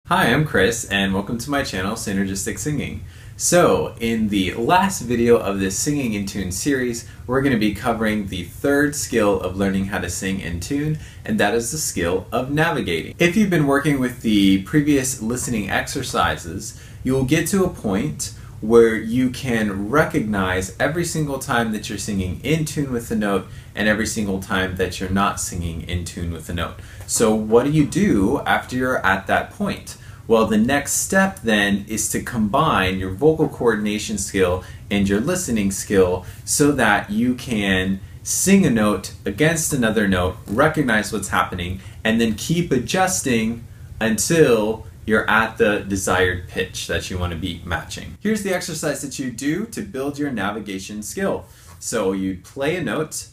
Hi, I'm Chris and welcome to my channel, Synergistic Singing. So, in the last video of this Singing in Tune series, we're going to be covering the third skill of learning how to sing in tune, and that is the skill of navigating. If you've been working with the previous listening exercises, you'll get to a point where you can recognize every single time that you're singing in tune with the note and every single time that you're not singing in tune with the note. So what do you do after you're at that point? Well, the next step then is to combine your vocal coordination skill and your listening skill so that you can sing a note against another note, recognize what's happening, and then keep adjusting until you're at the desired pitch that you want to be matching. Here's the exercise that you do to build your navigation skill. So you play a note,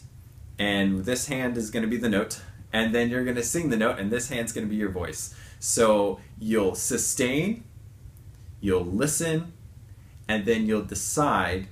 and this hand is going to be the note, and then you're going to sing the note, and this hand's going to be your voice. So you'll sustain, you'll listen, and then you'll decide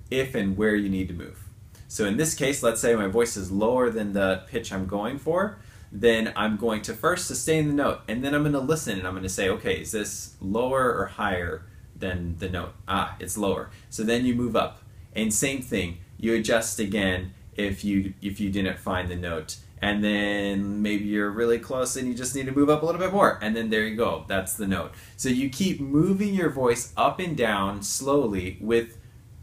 if and where you need to move. So in this case, let's say my voice is lower than the pitch I'm going for, then I'm going to first sustain the note, and then I'm going to listen, and I'm going to say, okay, is this lower or higher than the note? Ah, it's lower. So then you move up, and same thing, you adjust again if you didn't find the note, and then maybe you're really close and you just need to move up a little bit more, and then there you go, that's the note. So you keep moving your voice up and down slowly with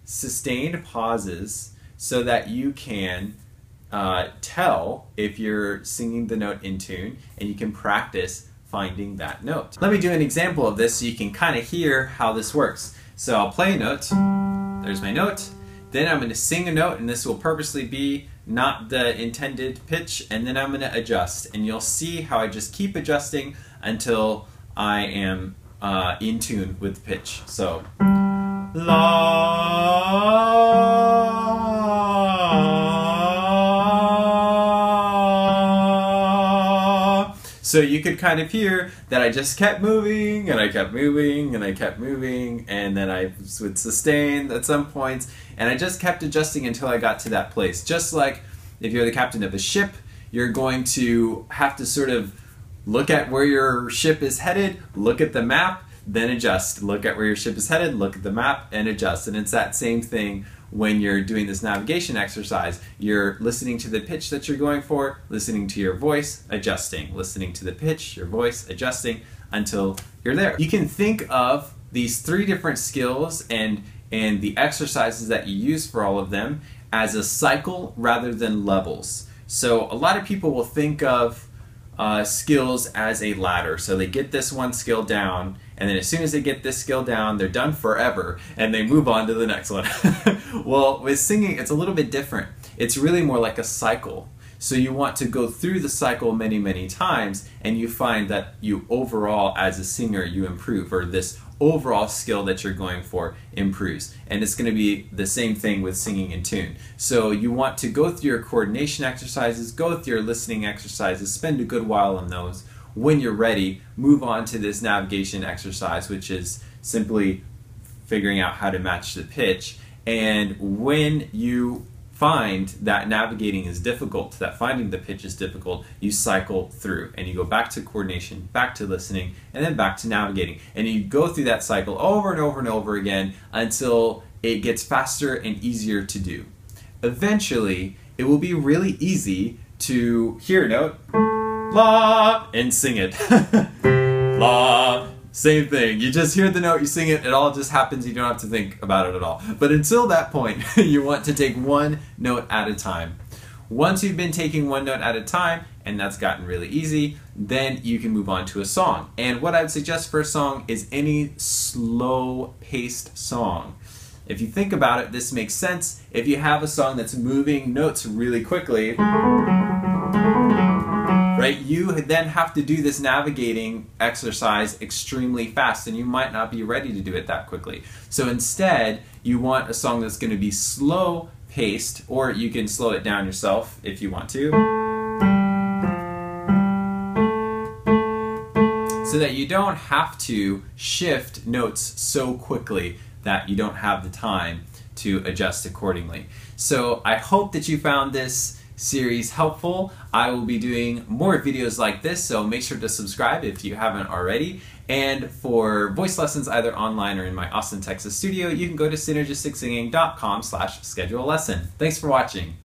sustained pauses so that you can tell if you're singing the note in tune, and you can practice finding that note. Let me do an example of this so you can kind of hear how this works. So I'll play a note, there's my note, then I'm going to sing a note, and this will purposely be not the intended pitch, and then I'm going to adjust, and you'll see how I just keep adjusting until I am in tune with the pitch. So, la. So you could kind of hear that I just kept moving, and I kept moving, and I kept moving, and then I would sustain at some points, and I just kept adjusting until I got to that place. Just like if you're the captain of a ship, you're going to have to sort of look at where your ship is headed, look at the map, then adjust. Look at where your ship is headed, look at the map, and adjust. And it's that same thing when you're doing this navigation exercise. You're listening to the pitch that you're going for, listening to your voice, adjusting, listening to the pitch, your voice, adjusting until you're there. You can think of these three different skills and the exercises that you use for all of them as a cycle rather than levels. So a lot of people will think of skills as a ladder. So they get this one skill down, and then as soon as they get this skill down, they're done forever, and they move on to the next one. Well, with singing, it's a little bit different. It's really more like a cycle. So you want to go through the cycle many, many times, and you find that you overall, as a singer, you improve, or this overall skill that you're going for improves. And it's going to be the same thing with singing in tune. So you want to go through your coordination exercises, go through your listening exercises, spend a good while on those. When you're ready, move on to this navigation exercise, which is simply figuring out how to match the pitch. And when you find that navigating is difficult, that finding the pitch is difficult, you cycle through and you go back to coordination, back to listening, and then back to navigating. And you go through that cycle over and over and over again until it gets faster and easier to do. Eventually, it will be really easy to hear a note, la, and sing it. La. Same thing. You just hear the note, you sing it, it all just happens, you don't have to think about it at all. But until that point, you want to take one note at a time. Once you've been taking one note at a time, and that's gotten really easy, then you can move on to a song. And what I would suggest for a song is any slow-paced song. If you think about it, this makes sense. If you have a song that's moving notes really quickly, right, you then have to do this navigating exercise extremely fast, and you might not be ready to do it that quickly. So instead, you want a song that's going to be slow paced, or you can slow it down yourself if you want to, so that you don't have to shift notes so quickly that you don't have the time to adjust accordingly. So I hope that you found this series helpful. I will be doing more videos like this, so make sure to subscribe if you haven't already. And for voice lessons, either online or in my Austin, Texas studio, you can go to synergistic.com/schedule lesson. Thanks for watching.